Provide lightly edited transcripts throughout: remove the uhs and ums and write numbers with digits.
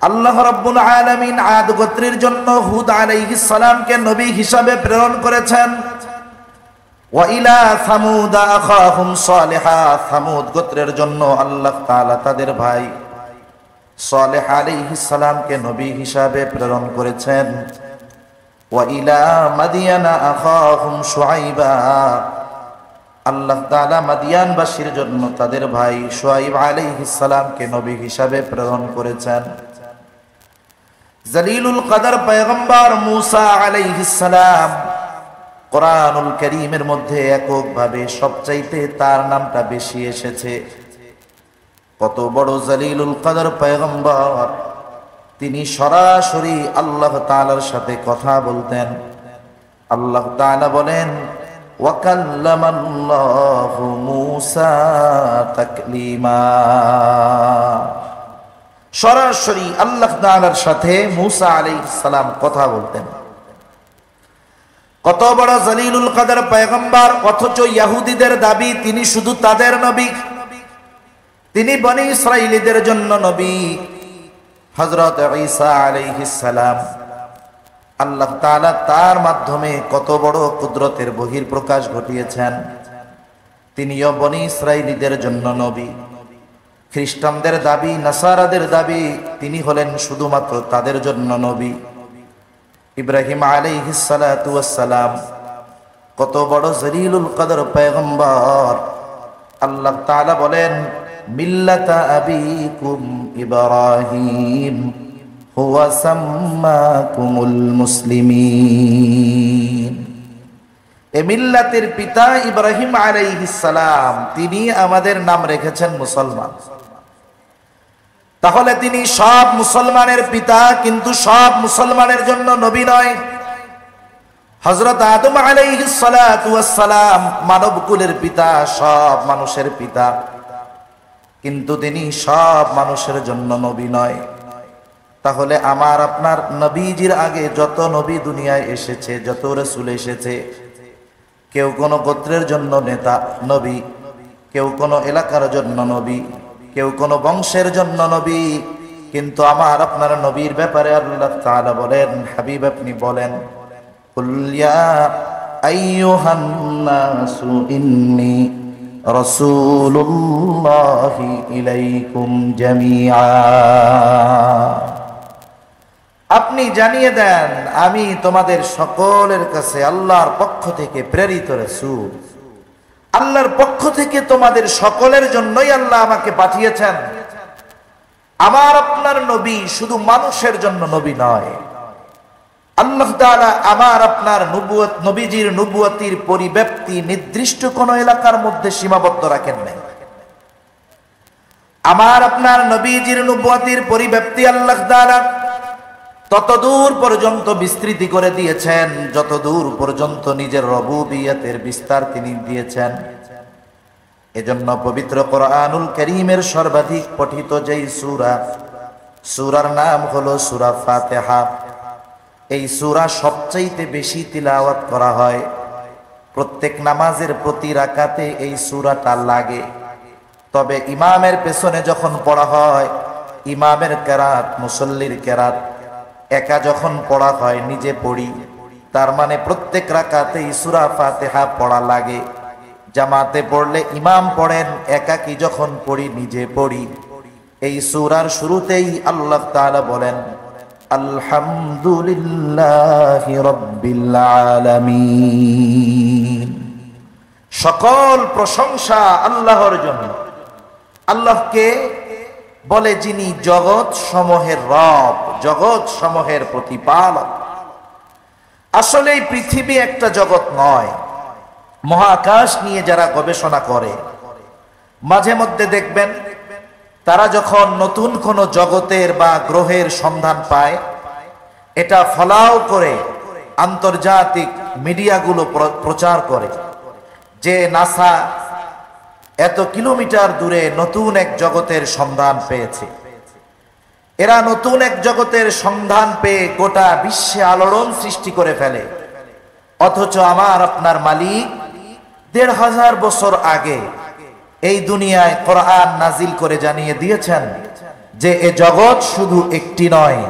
আল্লাহ রাব্বুল আলামিন আদ গোত্রের জন্য হুদ আলাইহিস সালামকে নবী হিসাবে প্রেরণ করেছেন। ওয়া ইলা সামুদ আখাহুম সালিহা, সামুদ গোত্রের জন্য আল্লাহ তাআলা তাদের ভাই সালেহ আলাইহিস সালামকে নবী হিসাবে প্রেরণ করেছেন। ওয়া ইলা মাদিয়ানা আখাহুম শুআইবা, আল্লাহ তাআলা মাদিয়ানবাসীর জন্য তাদের ভাই শুআইব আলাইহিস সালামকে নবী হিসাবে প্রেরণ করেছেন। জলিলুল কদর পয়গম্বর মুসা আলাইহিস সালাম, কোরআনুল কারীমের মধ্যে এককভাবে সবচাইতে তার নামটা বেশি এসেছে। কত বড় জলিলুল কদর পয়গম্বর, তিনি সরাসরি আল্লাহ তাআলার সাথে কথা বলতেন। আল্লাহ তাআলা বলেন, ওয়া কাল্লামাল্লাহু মুসা তাকলিমা, সরাসরি আল্লাহ তাআলার সাথে মুসা আলাইহিস সালাম কথা বলতেন। কত বড় জলিলুল কদর পয়গম্বর, অথচ ইহুদিদের দাবি তিনি শুধু তাদের নবী, তিনি বনি ইসরাইলীদের জন্য নবী। হযরত ঈসা আলাইহিস সালাম, আল্লাহ তাআলা তার মাধ্যমে কত বড় কুদরতের বহিঃপ্রকাশ ঘটিয়েছেন। তিনিও বনি ইসরাইলীদের জন্য নবী। খ্রিস্টানদের দাবি, নাসারাদের দাবি তিনি হলেন শুধুমাত্র তাদের জন্য নবী। ইব্রাহিম আলাইহিস সালাতু ওয়াস সালাম, কত বড় জলিলুল কদর পয়গম্বর। আল্লাহ তাআলা বলেন, মিল্লাতা আবিকুম ইব্রাহিম হুয়া সাম্মাকুমুল মুসলিমিন, এ মিল্লাতের পিতা ইব্রাহিম আলাইহিস সালাম, তিনি আমাদের নাম রেখেছেন মুসলমান। তাহলে তিনি সব মুসলমানের পিতা, কিন্তু সব মুসলমানের জন্য নবী নয়। হযরত আদম আলাইহিস সালাতু ওয়াস সালাম মানবকুলের পিতা, সব মানুষের পিতা, কিন্তু তিনি সব মানুষের জন্য নবী নয়। তাহলে আমার আপনার নবীজির আগে যত নবী দুনিয়ায় এসেছে, যত রাসূল এসেছে, কেউ কোন গোত্রের জন্য নেতা নবী, কেউ কোন এলাকার জন্য নবী, কেউ কোন বংশের জন্য নবী। কিন্তু আমার আপনার নবীর ব্যাপারে আল্লাহ তাআলা বলেন, হাবিব আপনি বলেন, কুল ইয়া আইয়ুহান নাসু ইন্নী রাসূলুল্লাহি ইলাইকুম জামিআ, আপনি জানিয়ে দেন আমি তোমাদের সকলের কাছে আল্লাহর পক্ষ থেকে প্রেরিত রাসূল। আল্লাহর পক্ষ থেকে তোমাদের সকলের জন্যই আল্লাহ আমাকে পাঠিয়েছেন। আমার আপনার নবী শুধু মানুষের জন্য নবী নয়। আল্লাহ তাআলা আমার আপনার নবুয়ত, নবীজির নবুয়তির পরিব্যাপ্তি নির্দিষ্ট কোন এলাকার মধ্যে সীমাবদ্ধ রাখেন নাই। আমার আপনার নবীজির নবুয়তির পরিব্যাপ্তি আল্লাহ তাআলা ততদূর পর্যন্ত বিস্তৃতি করে দিয়েছেন যতদূর পর্যন্ত নিজের রবুবিয়তের বিস্তার তিনি দিয়েছেন। এজন্য পবিত্র কোরআনুল কারীমের সর্বাধিক পঠিত যেই সূরা, সূরার নাম হলো সূরা ফাতিহা। এই সূরা সবচাইতে বেশি তিলাওয়াত করা হয়। প্রত্যেক নামাজের প্রতি রাকাতে এই সূরাটা লাগে। তবে ইমামের পেছনে যখন পড়া হয়, ইমামের কেরাত, মুসল্লির কেরাত একা যখন পড়া হয়, নিজে পড়ি, তার মানে প্রত্যেক রাকাতেই সূরা ফাতিহা পড়া লাগে। জামাতে পড়লে ইমাম পড়েন, একাকি যখন পড়ি নিজে পড়ি। এই সূরার শুরুতেই আল্লাহ তাআলা বলেন, আলহামদুলিল্লাহি রাব্বিল আলামিন, সকল প্রশংসা আল্লাহর জন্য। আল্লাহকে বলে যিনি জগৎ সমূহের রব, জগৎ সমূহের প্রতিপালক। আসলে এই পৃথিবী একটা জগৎ নয়। মহাকাশ নিয়ে যারা গবেষণা করে, মাঝে মধ্যে দেখবেন তারা যখন নতুন কোন জগতের বা গ্রহের সন্ধান পায়, এটা ফলাও করে আন্তর্জাতিক মিডিয়াগুলো প্রচার করে যে নাসা এত কিলোমিটার দূরে নতুন এক জগতের সন্ধান পেয়েছে। এরা নতুন এক জগতের সন্ধান পেয়ে গোটা বিশ্বে আলোড়ন সৃষ্টি করে ফেলে। অথচ আমার আপনার মালিক ১৫০০ বছর আগে এই দুনিয়ায় কোরআন নাজিল করে জানিয়ে দিয়েছেন যে এ জগৎ শুধু একটি নয়,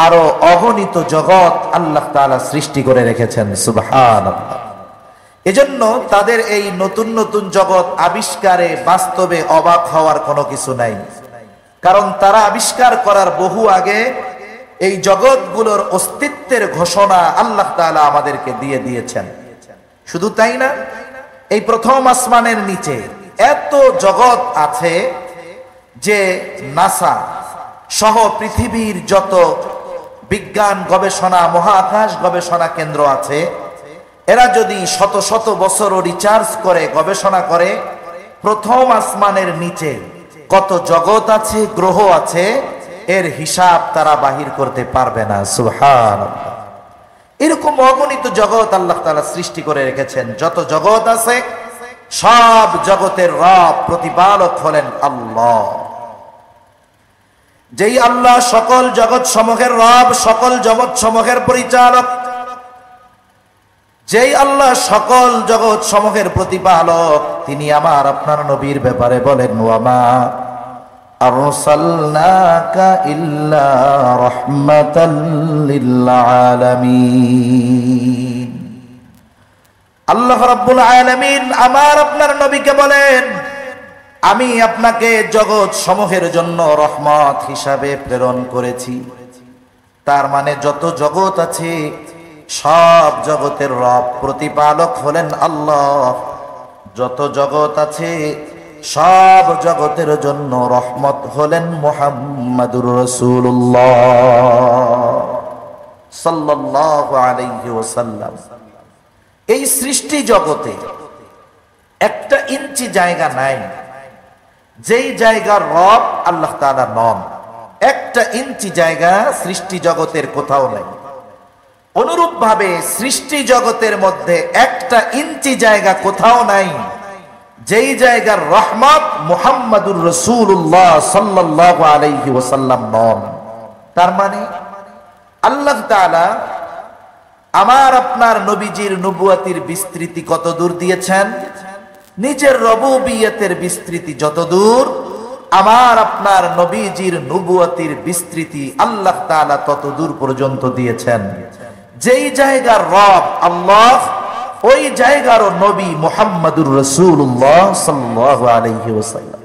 আরো অগণিত জগৎ আল্লাহ তাআলা সৃষ্টি করে রেখেছেন। সুবহানাল্লাহ। এজন্য তাদের এই নতুন নতুন জগৎ আবিষ্কারে বাস্তবে অবাক হওয়ার কোনো কিছু নাই, কারণ তারা আবিষ্কার করার বহু আগে এই জগৎগুলোর অস্তিত্বের ঘোষণা আল্লাহ তাআলা আমাদেরকে দিয়ে দিয়েছেন। শুধু তাই না, এই প্রথম আসমানের নিচে এত জগৎ আছে যে নাসা সহ পৃথিবীর যত বিজ্ঞান গবেষণা, মহাকাশ গবেষণা কেন্দ্র আছে, এরা যদি শত শত বছরও রিচার্জ করে, গবেষণা করে, প্রথম আসমানের নিচে কত জগৎ আছে, গ্রহ আছে, এর হিসাব তারা বাহির করতে পারবে না। সুবহানাল্লাহ। এরকম অগণিত জগৎ আল্লাহ তাআলা সৃষ্টি করে রেখেছেন। যত জগৎ আছে সব জগতের রব, প্রতিপালক হলেন আল্লাহ। যেই আল্লাহ সকল জগৎ সমূহের রব, সকল জগৎ সমূহের পরিচালক, যেই আল্লাহ সকল জগৎ সমূহের প্রতিপালক, তিনি আমার আপনার নবীর ব্যাপারে বলেন, ওয়ামা আরসালনাকা ইল্লা রাহমাতাল লিল আলামিন। আল্লাহ রাব্বুল আলামিন আমার আপনার নবীকে বলেন, আমি আপনাকে জগৎ সমূহের জন্য রহমত হিসাবে প্রেরণ করেছি। তার মানে যত জগৎ আছে সব জগতের রব, প্রতিপালক হলেন আল্লাহ। যত জগৎ আছে সব জগতের জন্য রহমত হলেন মুহাম্মাদুর রাসূলুল্লাহ সাল্লাল্লাহু আলাইহি ওয়াসাল্লাম। এই সৃষ্টি জগতে একটা ইঞ্চি জায়গা নাই যেই জায়গার রব আল্লাহ তাআলা নন। একটা ইঞ্চি জায়গা সৃষ্টি জগতের কোথাও নাই। অনুরূপ ভাবে সৃষ্টি জগতের মধ্যে একটা ইঞ্চি জায়গা কোথাও নাই যেই জায়গার রহমত মুহাম্মাদুর রাসূলুল্লাহ সাল্লাল্লাহু আলাইহি ওয়াসাল্লাম নন। তার মানে আল্লাহ তাআলা আমার আপনার নবীজির নবুয়তির বিস্তৃতি কত দূর দিয়েছেন, নিজের রবুবিয়তের বিস্তৃতি যত দূর, আমার আপনার নবীজির নবুয়তির বিস্তৃতি আল্লাহ তাআলা তত দূর পর্যন্ত দিয়েছেন। যেই জায়গার রব আল্লাহ, ওই জায়গার নবী মুহাম্মাদুর রাসূলুল্লাহ সাল্লাল্লাহু আলাইহি ওয়াসাল্লাম।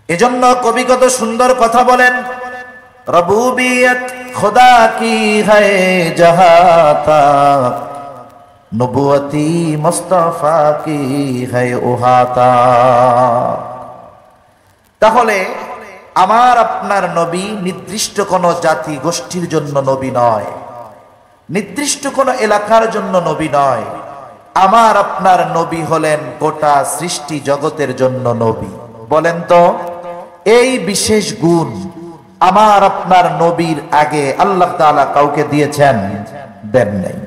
এজন্য কবি কত সুন্দর কথা বলেন, রবুবিয়ত खुदा की है जहाँ तक, नबुवती मुस्तफा की है वहाँ तक। তাহলে আমার আপনার নবী নির্দিষ্ট কোন জাতি গোষ্ঠীর জন্য নবী নয়, নির্দিষ্ট কোন এলাকার জন্য নবী নয়। আমার আপনার নবী হলেন গোটা সৃষ্টি জগতের জন্য নবী। বলেন তো, এই বিশেষ গুণ আমার আপনার নবীর আগে আল্লাহ তাআলা কাউকে দিয়েছেন? দেন নাই।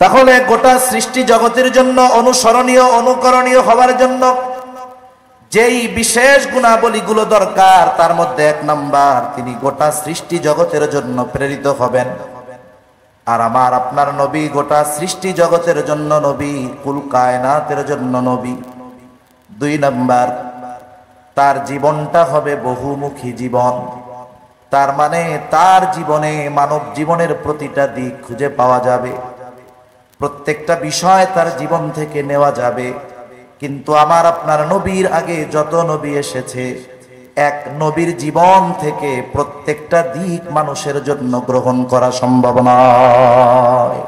তাহলে গোটা সৃষ্টি জগতের জন্য অনুসরণীয়, অনুকরণীয় হওয়ার জন্য যেই বিশেষ গুণাবলীগুলো দরকার, তার মধ্যে এক নাম্বার, তিনি গোটা সৃষ্টি জগতের জন্য প্রেরিত হবেন। আর আমার আপনার নবী গোটা সৃষ্টি জগতের জন্য নবী, কুল কায়নাতের জন্য নবী। দুই নাম্বার, তার জীবনটা হবে বহুমুখী জীবন। তার মানে তার জীবনে মানব জীবনের প্রতিটা দিক খুঁজে পাওয়া যাবে, প্রত্যেকটা বিষয় তার জীবন থেকে নেওয়া যাবে। কিন্তু আমার আপনার নবীর আগে যত নবী এসেছে, এক নবীর জীবন থেকে প্রত্যেকটা দিক মানুষের জন্য গ্রহণ করা সম্ভব নয়।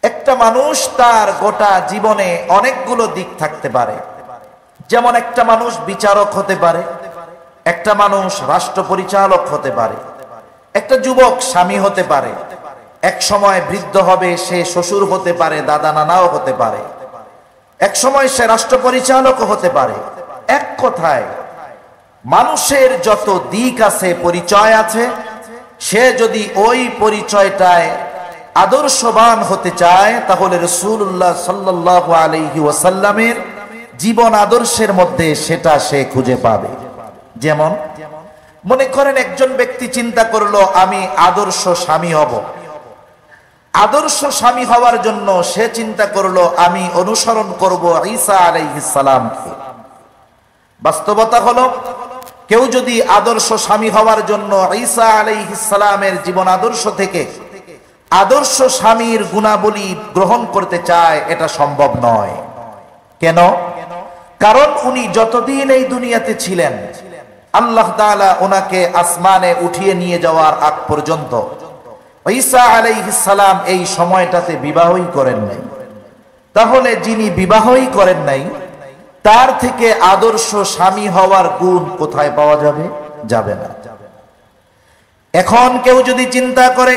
একটা মানুষ তার গোটা জীবনে অনেকগুলো দিক থাকতে পারে। যেমন একটা মানুষ বিচারক হতে পারে, একটা মানুষ রাষ্ট্র পরিচালক হতে পারে, একটা যুবক স্বামী হতে পারে, এক সময় বৃদ্ধ হবে, সে শ্বশুর হতে পারে, দাদা নানাও হতে পারে, এক সময় সে রাষ্ট্র পরিচালক হতে পারে। এক কথায় মানুষের যত দিক আছে, পরিচয় আছে, সে যদি ওই পরিচয়টায় আদর্শবান হতে চায়, তাহলে রাসূলুল্লাহ সাল্লাল্লাহু আলাইহি ওয়াসাল্লামের জীবন আদর্শের মধ্যে সেটা সে খুঁজে পাবে। যেমন মনে করেন একজন ব্যক্তি চিন্তা করলো, আমি আদর্শ স্বামী হব। আদর্শ স্বামী হওয়ার জন্য সে চিন্তা করলো, আমি অনুসরণ করব ঈসা আলাইহিস সালামকে। বাস্তবতা হলো কেউ যদি আদর্শ স্বামী হওয়ার জন্য ঈসা আলাইহিস সালামের জীবন আদর্শ থেকে আদর্শ স্বামীর গুণাবলী গ্রহণ করতে চায়, এটা সম্ভব নয়। কেন? কারণ উনি যতদিন এই দুনিয়াতে ছিলেন, আল্লাহ তাআলা ওনাকে আসমানে উঠিয়ে নিয়ে যাওয়ার আগ পর্যন্ত ঈসা আলাইহিস সালাম এই সময়টাতে বিবাহই করেন নাই। তাহলে যিনি বিবাহই করেন নাই, তার থেকে আদর্শ স্বামী হওয়ার গুণ কোথায় পাওয়া যাবে? যাবে না। এখন কেউ যদি চিন্তা করে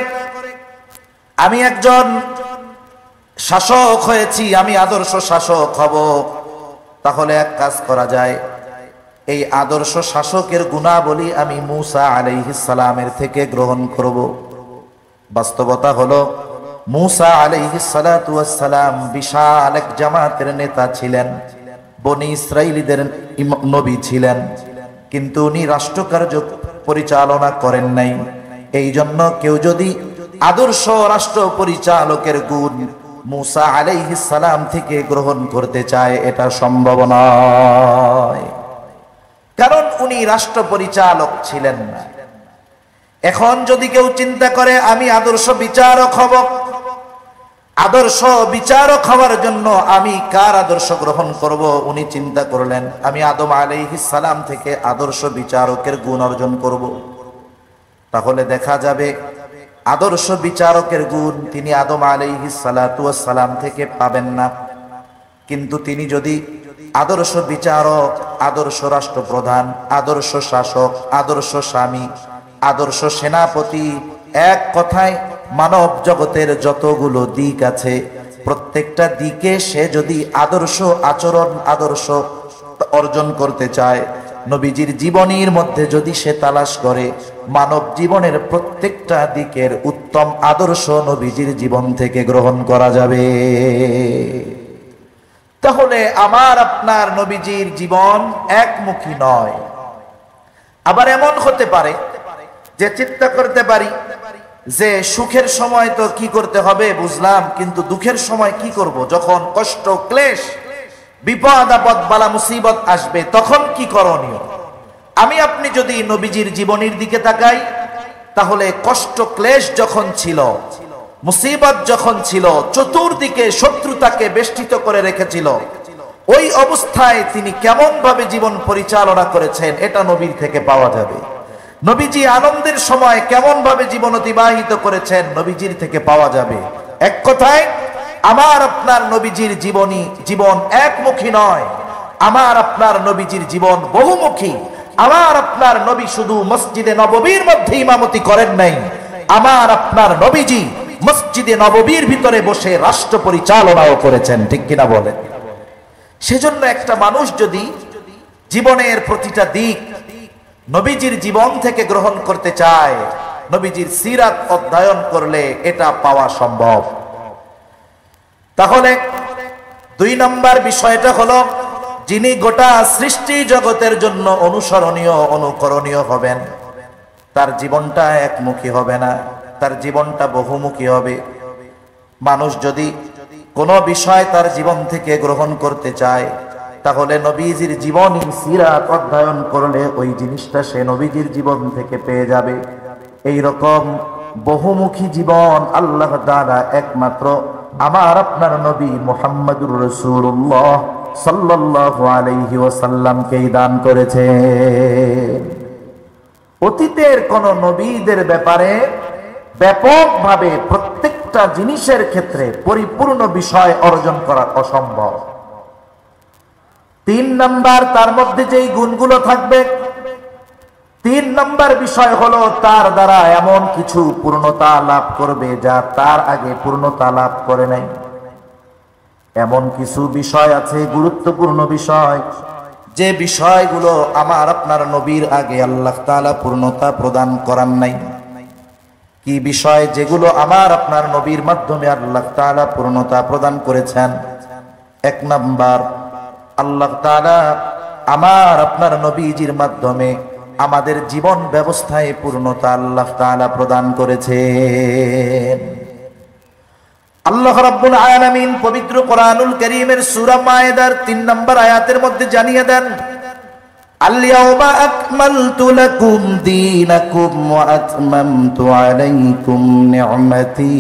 আমি একজন শাসক হয়েছি, আমি আদর্শ শাসক হব, তাহলে এক কাজ করা যায়, এই আদর্শ শাসকের গুণাবলী আমি মূসা আলাইহিস সালামের থেকে গ্রহণ করব। বাস্তবতা হলো মূসা আলাইহিস সালাতু ওয়াস সালাম বিশাল এক জামাতের নেতা ছিলেন, বনি ইসরাইলীদের নবী ছিলেন, কিন্তু উনি রাষ্ট্রকার্য পরিচালনা করেন নাই। এই জন্য কেউ যদি আদর্শ রাষ্ট্র পরিচালকের গুণ মূসা আলাইহিস সালাম থেকে গ্রহণ করতে চায়, এটা সম্ভব নয়, কারণ উনি রাষ্ট্র পরিচালক ছিলেন না। এখন যদি কেউ চিন্তা করে আমি আদর্শ বিচারক হব, আদর্শ বিচারক হওয়ার জন্য আমি কার আদর্শ গ্রহণ করব? উনি চিন্তা করলেন আমি আদম আলাইহিস সালাম থেকে আদর্শ বিচারকের গুণ অর্জন করব। তাহলে দেখা যাবে আদর্শ বিচারকের গুণ তিনি আদম আলাইহিস সালাতু ওয়াস সালাম থেকে পাবেন না। কিন্তু তিনি যদি আদর্শ বিচারক, আদর্শ রাষ্ট্রপ্রধান, আদর্শ শাসক, আদর্শ স্বামী, আদর্শ সেনাপতি, এক কথায় মানব জগতের যতগুলো দিক আছে প্রত্যেকটা দিকে সে যদি আদর্শ আচরণ, আদর্শ অর্জন করতে চায়, নবীজির জীবনীর মধ্যে যদি সে তালাশ করে, মানব জীবনের প্রত্যেকটা দিকের উত্তম আদর্শ নবীজির জীবন থেকে গ্রহণ করা যাবে। তাহলে আমার আপনার নবীজির জীবন একমুখী নয়। আবার এমন হতে পারে যে চিন্তা করতে পারি যে সুখের সময় তো কি করতে হবে বুঝলাম, কিন্তু দুঃখের সময় কি করব? যখন কষ্ট, ক্লেশ, বিপদ আপদ, বালা মুসিবত আসবে তখন কি করণীয়? আমি আপনি যদি নবীজির জীবনীর দিকে তাকাই, তাহলে কষ্ট ক্লেশ যখন ছিল, মুসিবত যখন ছিল, চতুর্দিকে শত্রুতাকে বেষ্টিত করে রেখেছিল, ওই অবস্থায় তিনি কেমন ভাবে জীবন পরিচালনা করেছেন এটা নবীর থেকে পাওয়া যাবে। নবীজি আনন্দের সময় কেমন ভাবে জীবন অতিবাহিত করেছেন নবীজির থেকে পাওয়া যাবে। এক কথায় আমার আপনার নবীজির জীবন একমুখী নয়, আমার আপনার নবীজির জীবন বহুমুখী। আমার আপনার নবী শুধু মসজিদে নববীর মধ্যে ইমামতি করেন নাই, আমার আপনার নবীজি মসজিদে নববীর ভিতরে বসে রাষ্ট্র পরিচালনাও করেছেন, ঠিক কিনা বলেন? সেজন্য একটা মানুষ যদি জীবনের প্রতিটা দিক নবীজির জীবন থেকে গ্রহণ করতে চায়, নবীজির সিরাত অধ্যয়ন করলে এটা পাওয়া সম্ভব। তাহলে 2 নম্বর বিষয়টা হলো, যিনি গোটা সৃষ্টি জগতের জন্য অনুসরণীয়, অনুকরণীয় হবেন, তার জীবনটা একমুখী হবে না, তার জীবনটা বহুমুখী হবে। মানুষ যদি কোনো বিষয় তার জীবন থেকে গ্রহণ করতে চায়, তাহলে নবীজির জীবনী সিরাত অধ্যয়ন করলে ওই জিনিসটা সে নবীজির জীবন থেকে পেয়ে যাবে। এই রকম বহুমুখী জীবন আল্লাহ তাআলা একমাত্র আমার আপনার নবী মুহাম্মদুর রাসূলুল্লাহ সাল্লাল্লাহু আলাইহি ওয়াসাল্লামকেই দান করেছেন। অতীতের কোন নবীদের ব্যাপারে ব্যাপকভাবে প্রত্যেকটা জিনিসের ক্ষেত্রে পরিপূর্ণ বিষয় অর্জন করা অসম্ভব। 3 নাম্বার, তার মধ্যে যেই গুণগুলো থাকবে, 3 নাম্বার বিষয় হলো তার দ্বারা এমন কিছু পূর্ণতা লাভ করবে যা তার আগে পূর্ণতা লাভ করে নাই। এমন কিছু বিষয় আছে, গুরুত্বপূর্ণ বিষয়, যে বিষয়গুলো আমার আপনার নবীর আগে আল্লাহ তাআলা পূর্ণতা প্রদান করান নাই। কি বিষয়? যেগুলো আমার আপনার নবীর মাধ্যমে আল্লাহ তাআলা পূর্ণতা প্রদান করেছেন। 1 নাম্বার, আল্লাহ তাআলা আমার আপনার নবীজির মাধ্যমে আমাদের জীবন ব্যবস্থায় পূর্ণতা আল্লাহ তাআলা প্রদান করেছেন। আল্লাহ রাব্বুল আলামিন পবিত্র কোরআনুল কারীমের সূরা মায়েদার 3 নম্বর আয়াতের মধ্যে জানিয়ে দেন, আল-ইয়াওমা আকমালতু লাকুম দীনাকুম ওয়া আতমামতু আলাইকুম নি'মাতি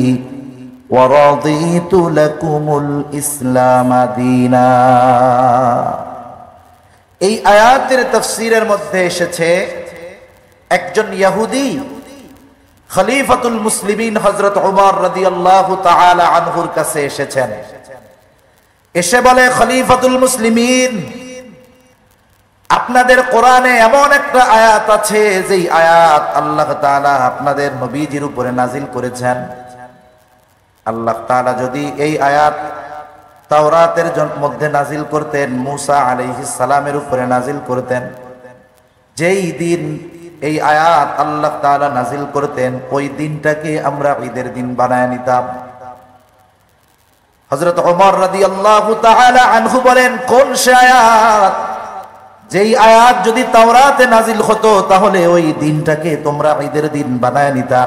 ওয়া রাদিতু লাকুমুল ইসলাম দীনা। এই আয়াতের তাফসীরের মধ্যে এসেছে একজন ইহুদি খলিফাতুল মুসলিমিন হযরত ওমর রাদিয়াল্লাহু তাআলা আনহুর কাছে এসেছেন। এসে বলে, খলিফাতুল মুসলিমিন, আপনাদের কোরআনে এমন একটা আয়াত আছে যেই আয়াত আল্লাহ তাআলা আপনাদের নবীজির উপরে নাজিল করেছেন। আল্লাহ তাআলা যদি এই আয়াত তাওরাতের মধ্যে নাজিল করতেন, মুসা আলাইহিস সালামের উপরে নাজিল করতেন, যেই দিন এই আয়াত আল্লাহ তাআলা নাজিল করতেন ওই দিনটাকে আমরা ঈদের দিন বানায় নিতাম। হযরত ওমর রাদিয়াল্লাহু তাআলা আনহু বলেন, কোন সে আয়াত? যেই আয়াত যদি তাওরাতে নাজিল হতো তাহলে ওই দিনটাকে তোমরা ঈদের দিন বানায় নিতা।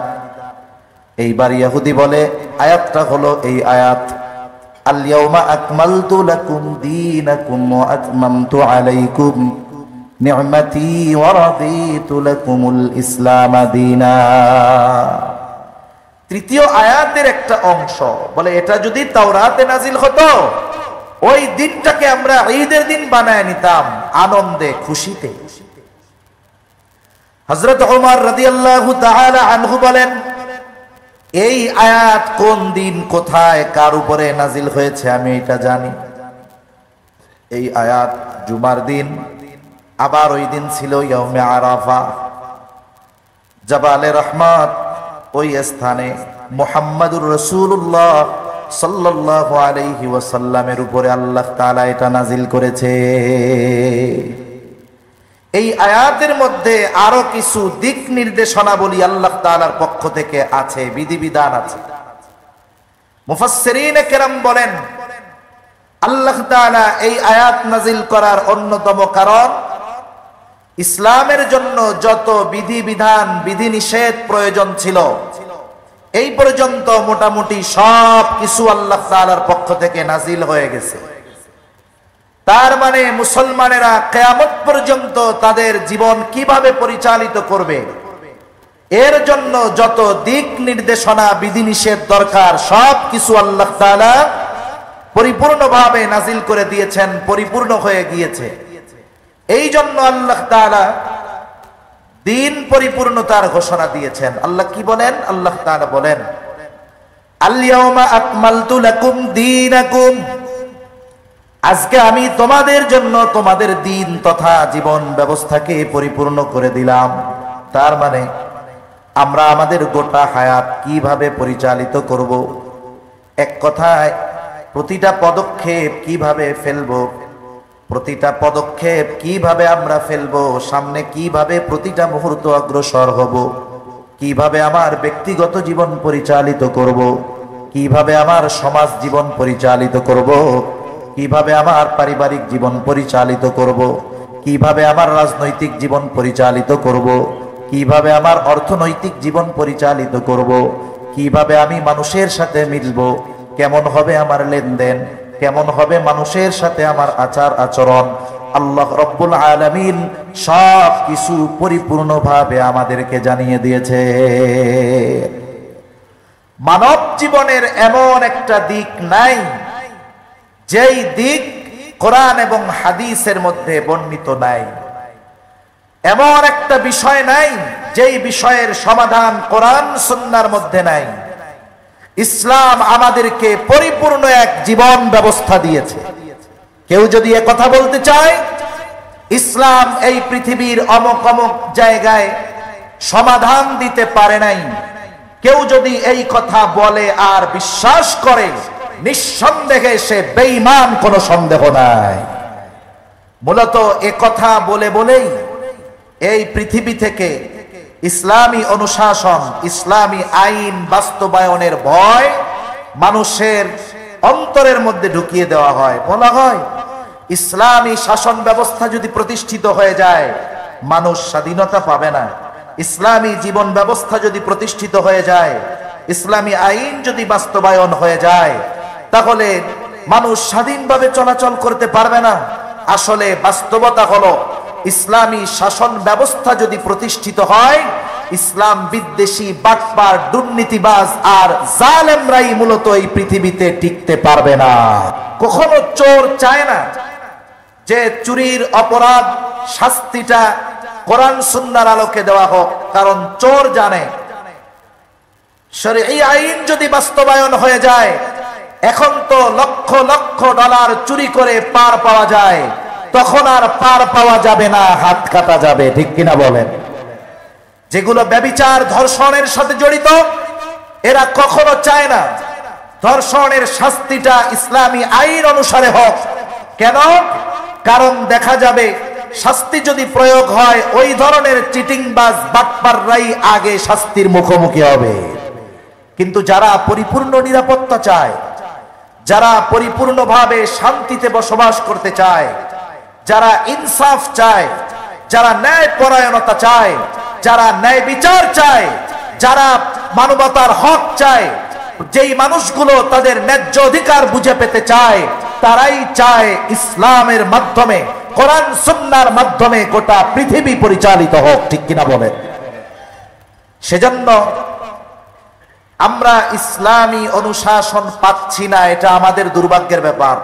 এইবার ইহুদি বলে, আয়াতটা হলো এই আয়াত, আল-ইয়াওমা আকমালতু লাকুম দীনাকুম ওয়া আতমামতু আলাইকুম নি'মাতি ওয়া রাদিতু লাকুমুল ইসলাম দীনা। তৃতীয় আয়াতের একটা অংশ বলে, এটা যদি তাওরাতে নাজিল হতো ওই দিনটাকে আমরা ঈদের দিন বানায় নিতাম আনন্দে খুশিতে। হযরত ওমর রাদিয়াল্লাহু তাআলা আনহু বলেন, এই আয়াত কোন দিন কোথায় কার উপরে নাজিল হয়েছে আমি এটা জানি। এই আয়াত জুমার দিন, আবার ওই দিন ছিল ইয়াউমে আরাফা, জাবালে রহমত। ওই স্থানে মুহাম্মাদুর রাসূলুল্লাহ সাল্লাল্লাহু আলাইহি ওয়াসাল্লামের উপরে আল্লাহ তাআলা এটা নাজিল করেছে। এই আয়াতের মধ্যে আরো কিছু দিক নির্দেশনাবলী আল্লাহ তাআলার পক্ষ থেকে আছে, বিধিবিধান আছে। মুফাসসিরিনে কেরাম বলেন, আল্লাহ তাআলা এই আয়াত নাজিল করার অন্যতম কারণ ইসলামের জন্য যত বিধিবিধান বিধিনিষেধ প্রয়োজন ছিল এই পর্যন্ত মোটামুটি সব কিছু আল্লাহ তাআলার পক্ষ থেকে নাজিল হয়ে গেছে। তার মানে মুসলমানেরা কিয়ামত পর্যন্ত তাদের জীবন কিভাবে পরিচালিত করবে এর জন্য যত দিক নির্দেশনা বিধিনিষেধ দরকার সব কিছু আল্লাহ তাআলা পরিপূর্ণভাবে নাজিল করে দিয়েছেন, পরিপূর্ণ হয়ে গিয়েছে। এই জন্য আল্লাহ তাআলা দিন পরিপূর্ণতার ঘোষণা দিয়েছেন। আল্লাহ কি বলেন? আল্লাহ তাআলা বলেন, আল-ইয়াওমা আকমালতু লাকুম দীনাকুম, আজকে আমি তোমাদের জন্য তোমাদের দিন তথা জীবন ব্যবস্থাকে পরিপূর্ণ করে দিলাম। তার মানে আমরা আমাদের গোটা হায়াত কিভাবে পরিচালিত করব, এক কথায় প্রতিটা পদক্ষেপ কিভাবে ফেলবো, প্রতিটা পদক্ষেপ কিভাবে আমরা ফেলবো, সামনে কিভাবে প্রতিটা মুহূর্ত অগ্রসর হব, কিভাবে আমার ব্যক্তিগত জীবন পরিচালিত করব, কিভাবে আমার সমাজ জীবন পরিচালিত করব, কিভাবে আমার পারিবারিক জীবন পরিচালিত করব, কিভাবে আমার রাজনৈতিক জীবন পরিচালিত করব, কিভাবে আমার অর্থনৈতিক জীবন পরিচালিত করব, কিভাবে আমি মানুষের সাথে মিলব, কেমন হবে আমার লেনদেন, কেমন হবে মানুষের সাথে আমার আচার আচরণ, আল্লাহ রব্বুল আলামিন সব কিছু পরিপূর্ণভাবে আমাদেরকে জানিয়ে দিয়েছে। মানব জীবনের এমন একটা দিক নাই যেই দিক কোরআন এবং হাদিসের মধ্যে বর্ণিত নাই, এমন একটা বিষয় নাই যেই বিষয়ের সমাধান কোরআন সুন্নাহর মধ্যে নাই। ইসলাম আমাদেরকে পরিপূর্ণ এক জীবন ব্যবস্থা দিয়েছে। কেউ যদি এ কথা বলতে চায় ইসলাম এই পৃথিবীর অমুক অমুক জায়গায় সমাধান দিতে পারে নাই, কেউ যদি এই কথা বলে আর বিশ্বাস করে নিঃসন্দেহে সে বেঈমান, কোনো সন্দেহ নাই। মূলত এ কথা বলে বলেই এই পৃথিবী থেকে ইসলামী অনুশাসন, ইসলামী আইন বাস্তবায়নের ভয় মানুষের অন্তরের মধ্যে ঢুকিয়ে দেওয়া হয়। বলা হয় ইসলামী শাসন ব্যবস্থা যদি প্রতিষ্ঠিত হয়ে যায় মানুষ স্বাধীনতা পাবে না, ইসলামী জীবন ব্যবস্থা যদি প্রতিষ্ঠিত হয়ে যায়, ইসলামী আইন যদি বাস্তবায়ন হয়ে যায় তাহলে মানুষ স্বাধীনভাবে চলাচল করতে পারবে না। আসলে বাস্তবতা হলো ইসলামী শাসন ব্যবস্থা যদি প্রতিষ্ঠিত হয়, ইসলাম বিদ্বেষী, বাটপার, দুর্নীতিবাজ আর জালেমরাই মূলত এই পৃথিবীতে টিকতে পারবে না। কখনো চোর চায় না যে চুরির অপরাধ শাস্তিটা কোরআন সুন্নাহর আলোকে দেওয়া হোক, কারণ চোর জানে শরঈ আইন যদি বাস্তবায়ন হয়ে যায়, এখন তো লক্ষ লক্ষ ডলার চুরি করে পার পাওয়া যায়, তখন আর পার পাওয়া যাবে না, হাত কাটা যাবে। ঠিক কিনা বলেন? যেগুলো ব্যভিচার, ধর্ষণের সাথে জড়িত, এরা কখনো চায় না ধর্ষণের শাস্তিটা ইসলামী আইন অনুসারে হোক। কেন? কারণ দেখা যাবে শাস্তি যদি প্রয়োগ হয়, ওই ধরনের চিটিংবাজ বাটপাররাই আগে শাস্তির মুখোমুখি হবে। কিন্তু যারা পরিপূর্ণ নিরাপত্তা চায়, যারা পরিপূর্ণভাবে শান্তিতে বসবাস করতে চায়, যারা ইনসাফ চায়, যারা ন্যায় পরায়ণতা চায়, যারা ন্যায় বিচার চায়, যারা মানবতার হক চায়, যেই মানুষগুলো তাদের ন্যায্য অধিকার বুঝে পেতে চায়, তারাই চায় ইসলামের মাধ্যমে, কোরআন সুন্নাহর মাধ্যমে গোটা পৃথিবী পরিচালিত হোক। ঠিক কিনা বলেন? সেজন্য আমরা ইসলামী অনুশাসন পাচ্ছি না, এটা আমাদের দুর্ভাগ্যের ব্যাপার।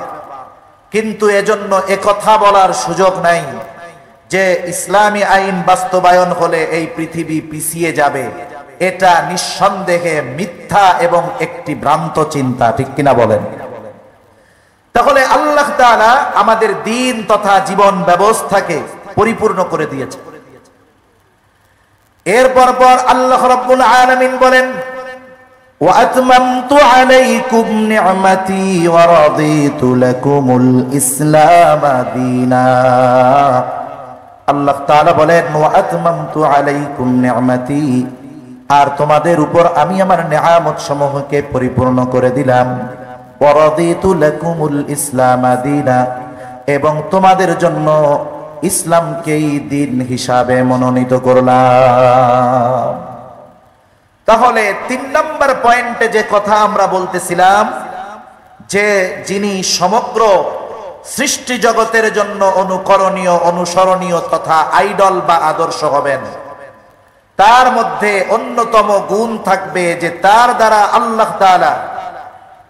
কিন্তু এজন্য একথা বলার সুযোগ নাই যে ইসলামী আইন বাস্তবায়ন হলে এই পৃথিবী পিছিয়ে যাবে। এটা নিঃসন্দেহে মিথ্যা এবং একটি ভ্রান্ত চিন্তা। ঠিক কিনা বলেন? তাহলে আল্লাহ তাআলা আমাদের দ্বীন তথা জীবন ব্যবস্থাকে পরিপূর্ণ করে দিয়েছে। এরপর আল্লাহ রাব্বুল আলামিন বলেন, وَأَتْمَمْتُ عَلَيْكُمْ نِعْمَتِي وَرَضِيتُ لَكُمُ الْإِسْلَامَ دِينًا। আল্লাহ তাআলা বলেন, وَأَتْمَمْتُ عَلَيْكُمْ نِعْمَتِي, আর তোমাদের উপর আমি আমার নিয়ামত সমূহকে পরিপূর্ণ করে দিলাম। وَرَضِيتُ لَكُمُ الْإِسْلَامَ دِينًا, এবং তোমাদের জন্য ইসলামকেই দিন হিসাবে মনোনীত করলাম। তাহলে 3 নম্বর পয়েন্টে যে কথা আমরা বলতেছিলাম, যে যিনি সমগ্র সৃষ্টি জগতের জন্য অনুকরণীয়, অনুসরণীয় তথা আইডল বা আদর্শ হবেন, তার মধ্যে অন্যতম গুণ থাকবে যে তার দ্বারা আল্লাহ তাআলা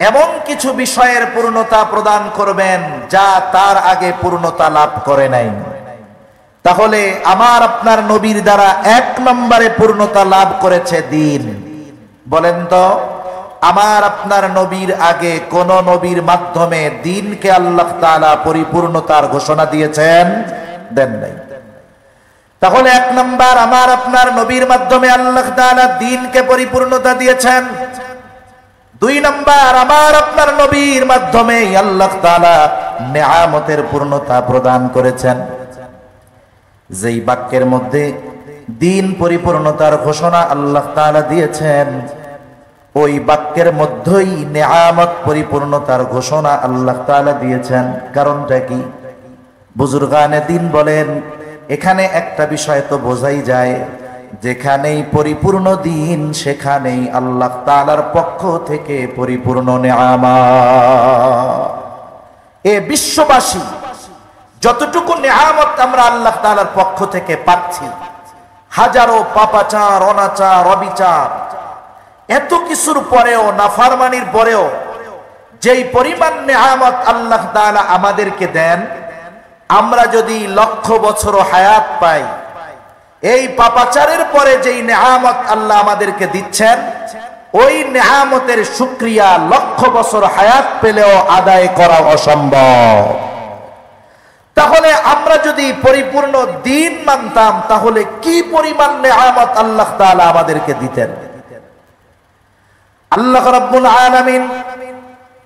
এমন কিছু বিষয়ের পূর্ণতা প্রদান করবেন যা তার আগে পূর্ণতা লাভ করে নাই। তাহলে আমার আপনার নবীর দ্বারা 1 নম্বরে পূর্ণতা লাভ করেছে দ্বীন। বলেন তো, আমার আপনার নবীর আগে কোন নবীর মাধ্যমে দ্বীনকে আল্লাহ তাআলা পরিপূর্ণতার ঘোষণা দিয়েছেন? দেন নাই। তাহলে 1 নম্বর, আমার আপনার নবীর মাধ্যমে আল্লাহ তাআলা দ্বীনকে পরিপূর্ণতা দিয়েছেন। 2 নম্বর, আমার আপনার নবীর মাধ্যমে আল্লাহ তাআলা নিয়ামতের পূর্ণতা প্রদান করেছেন। যেই বাক্যের মধ্যে দ্বীন পরিপূর্ণতার ঘোষণা আল্লাহ তাআলা দিয়েছেন, ওই বাক্যের মধ্যেই নিয়ামত পরিপূর্ণতার ঘোষণা আল্লাহ তাআলা দিয়েছেন। কারণটা কি? বুজুর্গানে দ্বীন বলেন, এখানে একটা বিষয় তো বোঝাই যায়, যেখানেই পরিপূর্ণ দ্বীন সেখানেই আল্লাহ তাআলার পক্ষ থেকে পরিপূর্ণ নিয়ামত। এ বিশ্ববাসী যতটুকু নিয়ামত আমরা আল্লাহ তাআলার পক্ষ থেকে পাচ্ছি, হাজারো পাপাচার, অনাচার, অবিচার, এত কিছুর পরেও, নাফরমানির পরেও যেই পরিমাণ নিয়ামত আল্লাহ তাআলা আমাদেরকে দেন, আমরা যদি লক্ষ বছর হায়াত পাই, এই পাপাচারের পরে যেই নিয়ামত আল্লাহ আমাদেরকে দিচ্ছেন, ওই নিয়ামতের শুকরিয়া লক্ষ বছর হায়াত পেলেও আদায় করা অসম্ভব। তাহলে আমরা যদি পরিপূর্ণ দ্বীন মানতাম, তাহলে কি পরিমাণ নিয়ামত আল্লাহ তাআলা আমাদেরকে দিতেন। আল্লাহ রাব্বুল আলামিন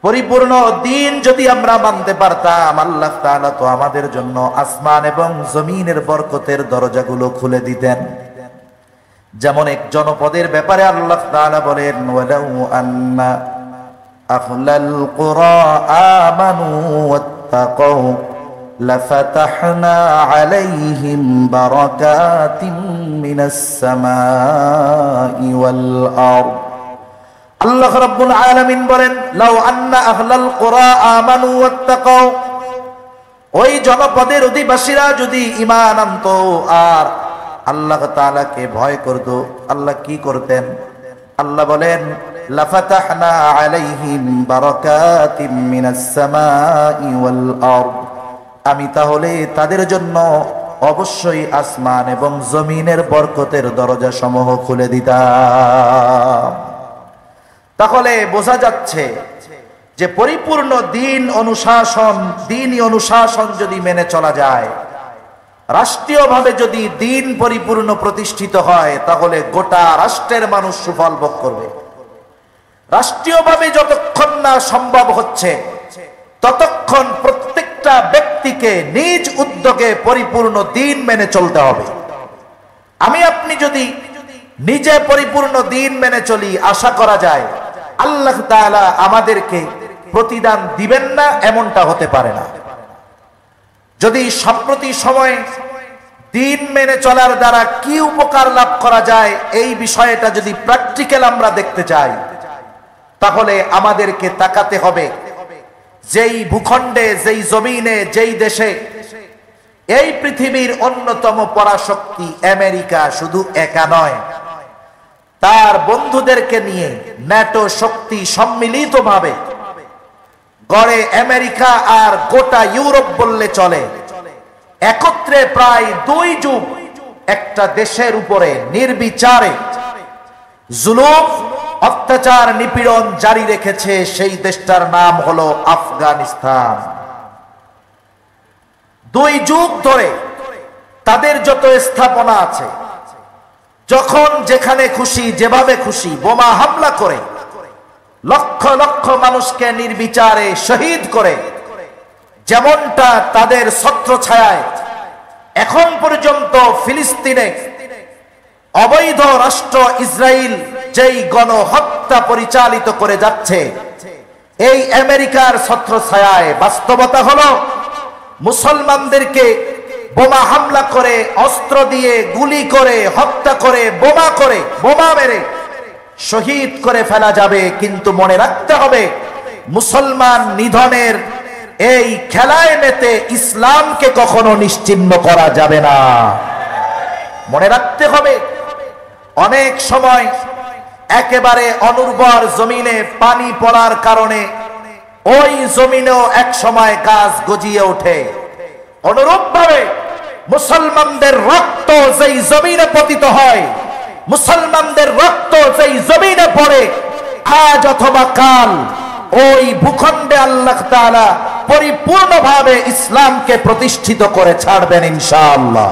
পরিপূর্ণ দ্বীন যদি আমরা মানতে পারতাম, আল্লাহ তাআলা তো আমাদের জন্য আসমান এবং জমিনের বরকতের দরজাগুলো খুলে দিতেন। যেমন এক জনপদের ব্যাপারে আল্লাহ তাআলা বলেন, ওয়ালাউ আন্না আহলাল কুরা আমানু ওয়াত্তাকাউ লাফাতাহনা আলাইহিম বারাকাতিম মিনাস সামাই ওয়াল আরদ। আল্লাহ রাব্বুল আলামিন বলেন, লাউ আন্না আহলাল কুরা আমানু ওয়াত্তাকাউ, ওই জনপদের অধিবাসীরা যদি ঈমান আনতো আর আল্লাহ তাআলাকে ভয় করত, আল্লাহ কি করতেন? আল্লাহ বলেন, লাফাতাহনা আলাইহিম বারাকাতিম মিনাস সামাই ওয়াল আরদ, আমি তাহলে তাদের জন্য অবশ্যই আসমান এবং জমিনের বরকতের দরজা সমূহ খুলে দিতাম। তাহলে বোঝা যাচ্ছে যে পরিপূর্ণ দ্বীনি অনুশাসন যদি মেনে চলা যায়, রাষ্ট্রীয়ভাবে যদি দ্বীন পরিপূর্ণ প্রতিষ্ঠিত হয়, তাহলে গোটা রাষ্ট্রের মানুষ সুফল ভোগ করবে। রাষ্ট্রীয়ভাবে যতক্ষণ না সম্ভব হচ্ছে, ততক্ষণ প্রত্যেকটা ব্যক্তিকে নিজ উদ্যোগে পরিপূর্ণ দ্বীন মেনে চলতে হবে। আমি আপনি যদি নিজে পরিপূর্ণ দ্বীন মেনে চলি, আশা করা যায় আল্লাহ তাআলা আমাদেরকে প্রতিদান দিবেন না, এমনটা হতে পারে না। যদি সাম্প্রতিক সময়ে দ্বীন মেনে চলার দ্বারা কি উপকার লাভ করা যায়, এই বিষয়টা যদি প্র্যাকটিক্যাল আমরা দেখতে চাই, তাহলে আমাদেরকে তাকাতে হবে যেই ভূখণ্ডে, যেই জমিনে, যেই দেশে এই পৃথিবীর অন্যতম পরাশক্তি আমেরিকা শুধু একা নয়, তার বন্ধুদেরকে নিয়ে ন্যাটো শক্তি সম্মিলিতভাবে গড়ে আমেরিকা আর গোটা ইউরোপ বললে চলে, একত্রে প্রায় 2 যুগ একটা দেশের উপরে নির্বিচারে জুলুম, অত্যাচার, নিপীড়ন জারি রেখেছে। সেই দেশটার নাম হলো আফগানিস্তান। 2 যুগ ধরে তাদের যত স্থাপনা আছে, যখন যেখানে খুশি যেভাবে খুশি বোমা হামলা করে লক্ষ লক্ষ মানুষকে নির্বিচারে শহীদ করে, যেমনটা তাদের ছত্রছায়ায় এখন পর্যন্ত ফিলিস্তিনে অবৈধ রাষ্ট্র ইসরায়েল যেই গণহত্যা পরিচালিত করে যাচ্ছে, এই আমেরিকার ছত্রছায়ায় বাস্তবতা হলো মুসলমানদেরকে বোমা হামলা করে, অস্ত্র দিয়ে গুলি করে, হত্যা করে, বোমা মেরে শহীদ করে ফেলা যাবে। কিন্তু মনে রাখতে হবে, মুসলমান নিধনের এই খেলায় মেতে ইসলামকে কখনো নিশ্চিহ্ন করা যাবে না। মনে রাখতে হবে, অনেক সময় একেবারে অনুর্বর জমিনে পানি পড়ার কারণে ওই জমিনেও এক সময় গাছ গজিয়ে ওঠে। অনুরূপভাবে মুসলমানদের রক্ত যেই জমিনে পতিত হয়, মুসলমানদের রক্ত যেই জমিনে পড়ে, আজ অথবা কাল ওই ভূখণ্ডে আল্লাহ তাআলা পরিপূর্ণভাবে ইসলামকে প্রতিষ্ঠিত করে ছাড়বেন ইনশাআল্লাহ।